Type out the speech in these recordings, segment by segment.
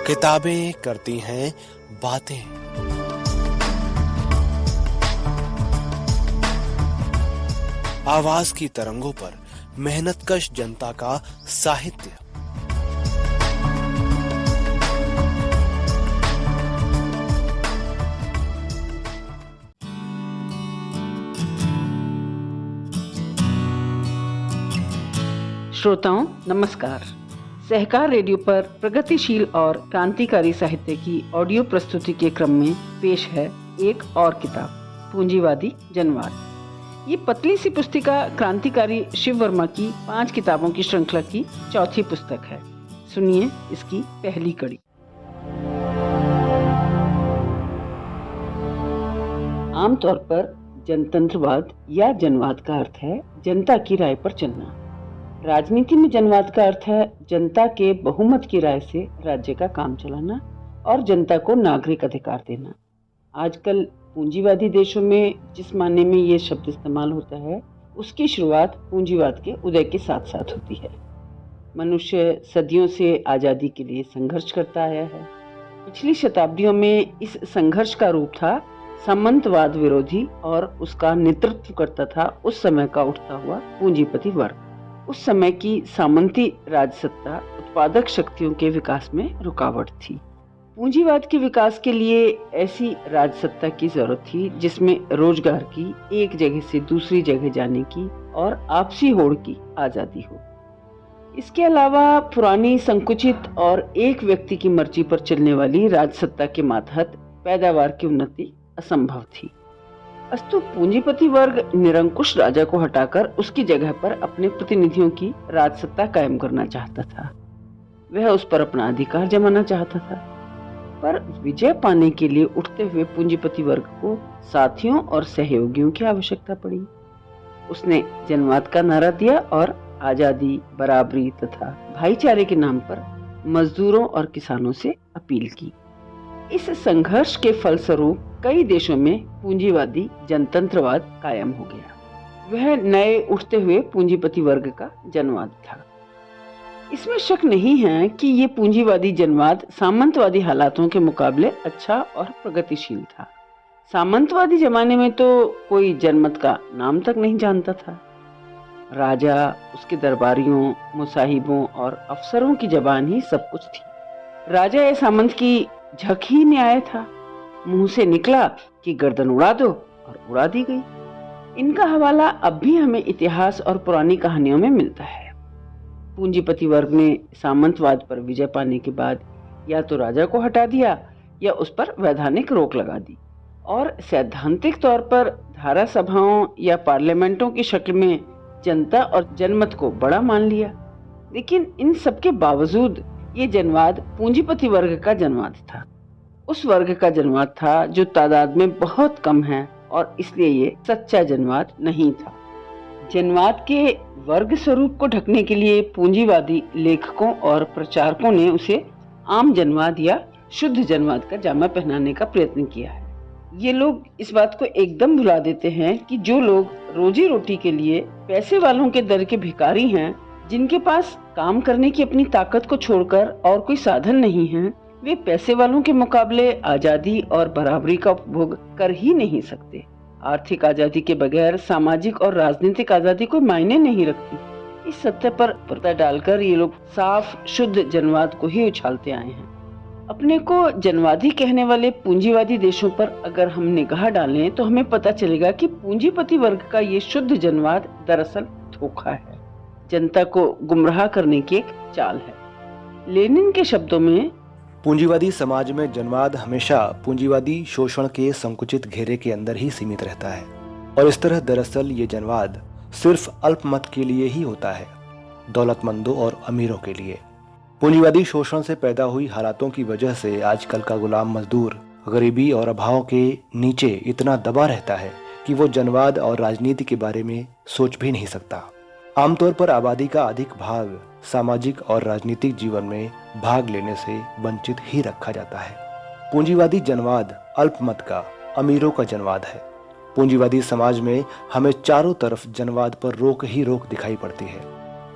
किताबें करती हैं बातें। आवाज की तरंगों पर मेहनतकश जनता का साहित्य। श्रोताओं नमस्कार। सहकार रेडियो पर प्रगतिशील और क्रांतिकारी साहित्य की ऑडियो प्रस्तुति के क्रम में पेश है एक और किताब, पूंजीवादी जनवाद। ये पतली सी पुस्तिका क्रांतिकारी शिव वर्मा की 5 किताबों की श्रृंखला की चौथी पुस्तक है। सुनिए इसकी पहली कड़ी। आमतौर पर जनतंत्रवाद या जनवाद का अर्थ है जनता की राय पर चलना। राजनीति में जनवाद का अर्थ है जनता के बहुमत की राय से राज्य का काम चलाना और जनता को नागरिक अधिकार देना। आजकल पूंजीवादी देशों में जिस मायने में ये शब्द इस्तेमाल होता है, उसकी शुरुआत पूंजीवाद के उदय के साथ साथ होती है। मनुष्य सदियों से आजादी के लिए संघर्ष करता आया है। पिछली शताब्दियों में इस संघर्ष का रूप था सामंतवाद विरोधी और उसका नेतृत्व करता था उस समय का उठता हुआ पूंजीपति वर्ग। उस समय की सामंती राजसत्ता उत्पादक शक्तियों के विकास में रुकावट थी। पूंजीवाद के विकास के लिए ऐसी राजसत्ता की जरूरत थी जिसमें रोजगार की, एक जगह से दूसरी जगह जाने की और आपसी होड़ की आजादी हो। इसके अलावा पुरानी संकुचित और एक व्यक्ति की मर्जी पर चलने वाली राजसत्ता के मातहत पैदावार की उन्नति असंभव थी। अस्तु पूंजीपति वर्ग निरंकुश राजा को हटाकर उसकी जगह पर अपने प्रतिनिधियों की राजसत्ता कायम करना चाहता था। वह उस पर अपना अधिकार जमाना चाहता था। पर विजय पाने के लिए उठते हुए पूंजीपति वर्ग को साथियों और सहयोगियों की आवश्यकता पड़ी। उसने जनवाद का नारा दिया और आजादी, बराबरी तथा भाईचारे के नाम पर मजदूरों और किसानों से अपील की। इस संघर्ष के फलस्वरूप कई देशों में पूंजीवादी जनतंत्रवाद कायम हो गया। वह नए उठते हुए पूंजीपति वर्ग का जनवाद था। इसमें शक नहीं है कि ये पूंजीवादी जनवाद सामंतवादी हालातों के मुकाबले अच्छा और प्रगतिशील था। सामंतवादी जमाने में तो कोई जनमत का नाम तक नहीं जानता था। राजा, उसके दरबारियों, मुसाहिबों और अफसरों की जबान ही सब कुछ थी। राजा या सामंत की झक ही न्याय था। मुंह से निकला कि गर्दन उड़ा दो और उड़ा दी गई। इनका हवाला अब भी हमें इतिहास और पुरानी कहानियों में मिलता है। पूंजीपति वर्ग ने सामंतवाद पर विजय पाने के बाद या तो राजा को हटा दिया या उस पर वैधानिक रोक लगा दी और सैद्धांतिक तौर पर धारा सभाओं या पार्लियामेंटों की शक्ल में जनता और जनमत को बड़ा मान लिया। लेकिन इन सब के बावजूद ये जनवाद पूंजीपति वर्ग का जनवाद था। उस वर्ग का जनवाद था जो तादाद में बहुत कम है और इसलिए ये सच्चा जनवाद नहीं था। जनवाद के वर्ग स्वरूप को ढकने के लिए पूंजीवादी लेखकों और प्रचारकों ने उसे आम जनवाद या शुद्ध जनवाद का जामा पहनाने का प्रयत्न किया है। ये लोग इस बात को एकदम भुला देते हैं कि जो लोग रोजी रोटी के लिए पैसे वालों के दर के भिखारी हैं, जिनके पास काम करने की अपनी ताकत को छोड़कर और कोई साधन नहीं है, वे पैसे वालों के मुकाबले आजादी और बराबरी का उपभोग कर ही नहीं सकते। आर्थिक आजादी के बगैर सामाजिक और राजनीतिक आजादी कोई मायने नहीं रखती। इस सत्य पर पर्दा डालकर ये लोग साफ शुद्ध जनवाद को ही उछालते आए हैं। अपने को जनवादी कहने वाले पूंजीवादी देशों पर अगर हम निगाह डालें तो हमें पता चलेगा कि पूंजीपति वर्ग का ये शुद्ध जनवाद दरअसल धोखा है, जनता को गुमराह करने की एक चाल है। लेनिन के शब्दों में, पूंजीवादी समाज में जनवाद हमेशा पूंजीवादी शोषण के संकुचित घेरे के अंदर ही सीमित रहता है और इस तरह दरअसल ये जनवाद सिर्फ अल्पमत के लिए ही होता है, दौलतमंदों और अमीरों के लिए। पूंजीवादी शोषण से पैदा हुई हालातों की वजह से आजकल का गुलाम मजदूर गरीबी और अभाव के नीचे इतना दबा रहता है कि वो जनवाद और राजनीति के बारे में सोच भी नहीं सकता। आमतौर पर आबादी का अधिक भाग सामाजिक और राजनीतिक जीवन में भाग लेने से वंचित ही रखा जाता है। पूंजीवादी जनवाद अल्पमत का, अमीरों का जनवाद है। पूंजीवादी समाज में हमें चारों तरफ जनवाद पर रोक ही रोक दिखाई पड़ती है।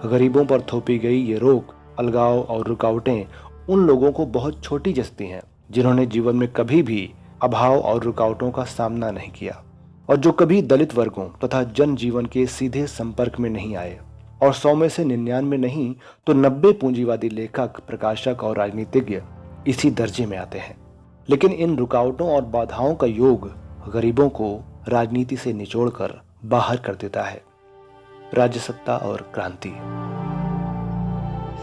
गरीबों पर थोपी गई ये रोक, अलगाव और रुकावटें उन लोगों को बहुत छोटी जचती हैं जिन्होंने जीवन में कभी भी अभाव और रुकावटों का सामना नहीं किया और जो कभी दलित वर्गों तथा जनजीवन के सीधे संपर्क में नहीं आए। और 100 में से 99 नहीं तो 90 पूंजीवादी लेखक, प्रकाशक और राजनीतिज्ञ इसी दर्जे में आते हैं। लेकिन इन रुकावटों और बाधाओं का योग गरीबों को राजनीति से निचोड़कर बाहर कर देता है। राज्यसत्ता और क्रांति।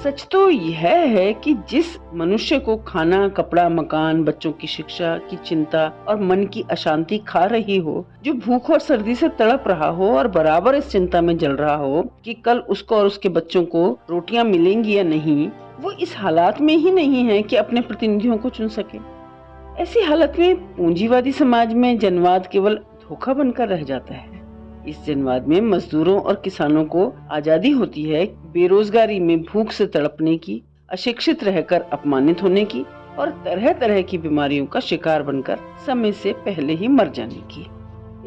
सच तो यह है कि जिस मनुष्य को खाना, कपड़ा, मकान, बच्चों की शिक्षा की चिंता और मन की अशांति खा रही हो, जो भूख और सर्दी से तड़प रहा हो और बराबर इस चिंता में जल रहा हो कि कल उसको और उसके बच्चों को रोटियां मिलेंगी या नहीं, वो इस हालात में ही नहीं है कि अपने प्रतिनिधियों को चुन सके। ऐसी हालत में पूंजीवादी समाज में जनवाद केवल धोखा बनकर रह जाता है। इस जनवाद में मजदूरों और किसानों को आजादी होती है बेरोजगारी में भूख से तड़पने की, अशिक्षित रहकर अपमानित होने की और तरह तरह की बीमारियों का शिकार बनकर समय से पहले ही मर जाने की।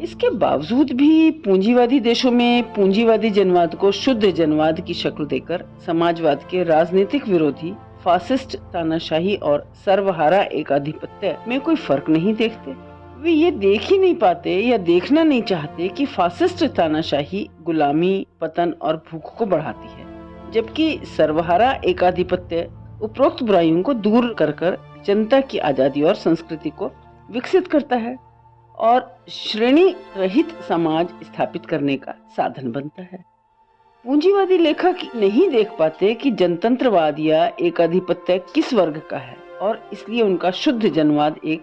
इसके बावजूद भी पूंजीवादी देशों में पूंजीवादी जनवाद को शुद्ध जनवाद की शक्ल देकर समाजवाद के राजनीतिक विरोधी फासिस्ट तानाशाही और सर्वहारा एकाधिपत्य में कोई फर्क नहीं देखते। वे ये देख ही नहीं पाते या देखना नहीं चाहते कि फासिस्ट तानाशाही गुलामी, पतन और भूख को बढ़ाती है, जबकि सर्वहारा एकाधिपत्य उपरोक्त बुराइयों को दूर कर जनता की आजादी और संस्कृति को विकसित करता है और श्रेणी रहित समाज स्थापित करने का साधन बनता है। पूंजीवादी लेखक नहीं देख पाते कि जनतंत्रवाद या एकाधिपत्य किस वर्ग का है और इसलिए उनका शुद्ध जनवाद एक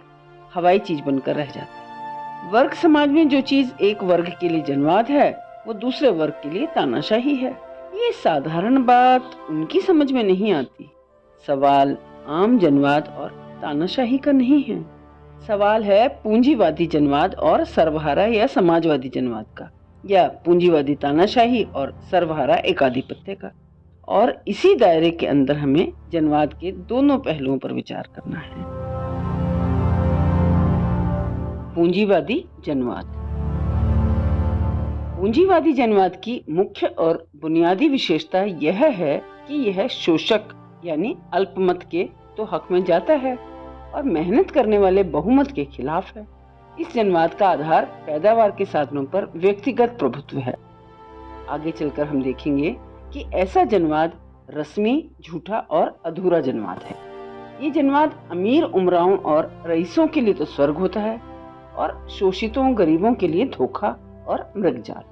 हवाई चीज बनकर रह जाता है। वर्ग समाज में जो चीज एक वर्ग के लिए जनवाद है, वो दूसरे वर्ग के लिए तानाशाही है। ये साधारण बात उनकी समझ में नहीं आती। सवाल आम जनवाद और तानाशाही का नहीं है, सवाल है पूंजीवादी जनवाद और सर्वहारा या समाजवादी जनवाद का, या पूंजीवादी तानाशाही और सर्वहारा एकाधिपत्य का। और इसी दायरे के अंदर हमें जनवाद के दोनों पहलुओं पर विचार करना है। पूंजीवादी जनवाद। पूंजीवादी जनवाद की मुख्य और बुनियादी विशेषता यह है कि यह शोषक यानी अल्पमत के तो हक में जाता है और मेहनत करने वाले बहुमत के खिलाफ है। इस जनवाद का आधार पैदावार के साधनों पर व्यक्तिगत प्रभुत्व है। आगे चलकर हम देखेंगे कि ऐसा जनवाद रस्मी, झूठा और अधूरा जनवाद है। ये जनवाद अमीर उमराओं और रईसों के लिए तो स्वर्ग होता है और शोषितों, गरीबों के लिए धोखा और मृगजाल।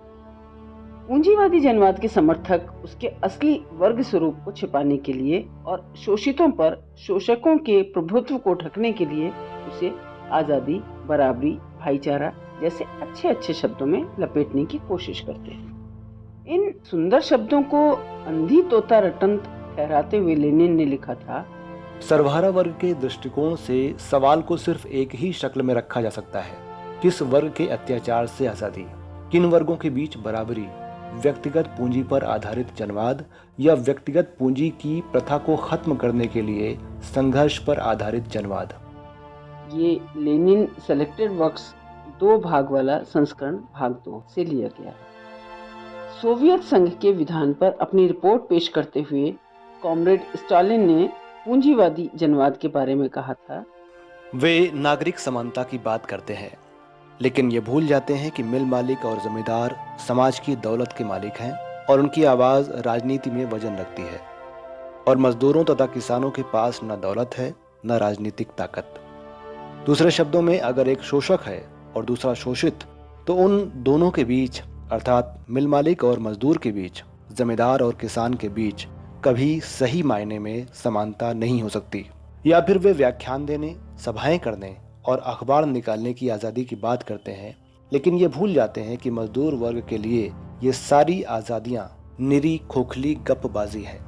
पूंजीवादी जनवाद के समर्थक उसके असली वर्ग स्वरूप को छिपाने के लिए और शोषितों पर शोषकों के प्रभुत्व को ढकने के लिए उसे आजादी, बराबरी, भाईचारा जैसे अच्छे अच्छे शब्दों में लपेटने की कोशिश करते हैं। इन सुंदर शब्दों को अंधी तोता रटंत ठहराते हुए लेनिन ने लिखा था, सर्वहारा वर्ग के दृष्टिकोण से सवाल को सिर्फ एक ही शक्ल में रखा जा सकता है, किस वर्ग के अत्याचार से आजादी, किन वर्गों के बीच बराबरी, व्यक्तिगत पूंजी पर आधारित जनवाद या व्यक्तिगत पूंजी की प्रथा को खत्म करने के लिए संघर्ष पर आधारित जनवाद। ये लेनिन सेलेक्टेड वर्क्स 2 भाग वाला संस्करण भाग 2 से लिया गया है। सोवियत संघ के विधान पर अपनी रिपोर्ट पेश करते हुए कॉमरेड स्टालिन ने पूंजीवादी जनवाद के बारे में कहा था, वे नागरिक समानता की बात करते हैं, लेकिन ये भूल जाते हैं कि मिल मालिक और जमींदार समाज की दौलत के मालिक हैं और उनकी आवाज राजनीति में वजन रखती है और मजदूरों तथा किसानों के पास न दौलत है न राजनीतिक ताकत। दूसरे शब्दों में, अगर एक शोषक है और दूसरा शोषित, तो उन दोनों के बीच अर्थात मिल मालिक और मजदूर के बीच, जमींदार और किसान के बीच कभी सही मायने में समानता नहीं हो सकती। या फिर वे व्याख्यान देने, सभाएं करने और अखबार निकालने की आज़ादी की बात करते हैं, लेकिन ये भूल जाते हैं कि मजदूर वर्ग के लिए ये सारी आज़ादियाँ निरी खोखली गपबाजी हैं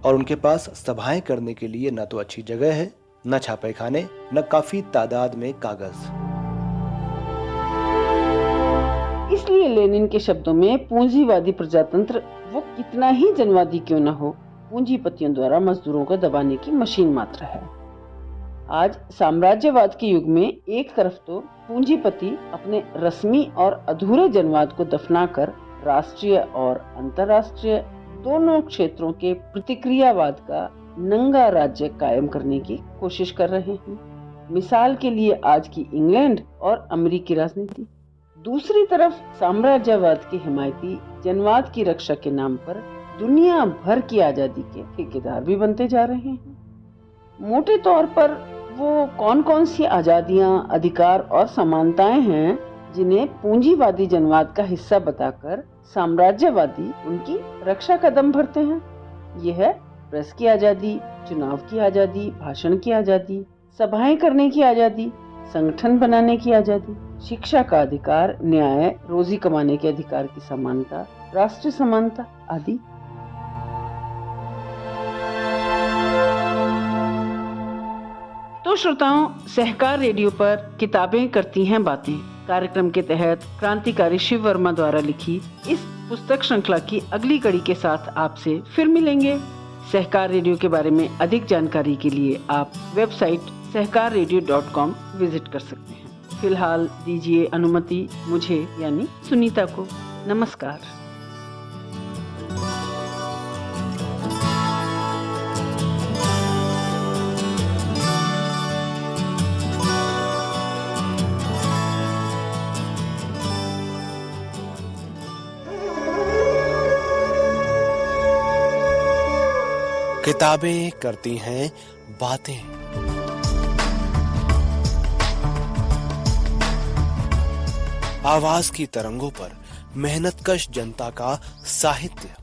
और उनके पास सभाएं करने के लिए न तो अच्छी जगह है, न छापे खाने, न काफी तादाद में कागज। इसलिए लेनिन के शब्दों में पूंजीवादी प्रजातंत्र वो कितना ही जनवादी क्यों न हो, पूंजीपतियों द्वारा मजदूरों को दबाने की मशीन मात्र है। आज साम्राज्यवाद के युग में एक तरफ तो पूंजीपति अपने रस्मी और अधूरे जनवाद को दफनाकर राष्ट्रीय और अंतर्राष्ट्रीय दोनों क्षेत्रों के प्रतिक्रियावाद का नंगा राज्य कायम करने की कोशिश कर रहे हैं। मिसाल के लिए आज की इंग्लैंड और अमेरिकी राजनीति। दूसरी तरफ साम्राज्यवाद के हिमायती जनवाद की रक्षा के नाम पर दुनिया भर की आजादी के ठेकेदार भी बनते जा रहे हैं। मोटे तौर पर वो कौन कौन सी आजादियां, अधिकार और समानताएं हैं जिन्हें पूंजीवादी जनवाद का हिस्सा बताकर साम्राज्यवादी उनकी रक्षा का दम भरते हैं? यह है प्रेस की आजादी, चुनाव की आजादी, भाषण की आजादी, सभाएं करने की आजादी, संगठन बनाने की आजादी, शिक्षा का अधिकार, न्याय, रोजी कमाने के अधिकार की समानता, राष्ट्रीय समानता आदि। तो श्रोताओं, सहकार रेडियो पर किताबें करती हैं बातें कार्यक्रम के तहत क्रांतिकारी शिव वर्मा द्वारा लिखी इस पुस्तक श्रृंखला की अगली कड़ी के साथ आपसे फिर मिलेंगे। सहकार रेडियो के बारे में अधिक जानकारी के लिए आप वेबसाइट सहकाररेडियो.com विजिट कर सकते हैं। फिलहाल दीजिए अनुमति मुझे यानी सुनीता को। नमस्कार। किताबें करती हैं बातें। आवाज की तरंगों पर मेहनतकश जनता का साहित्य।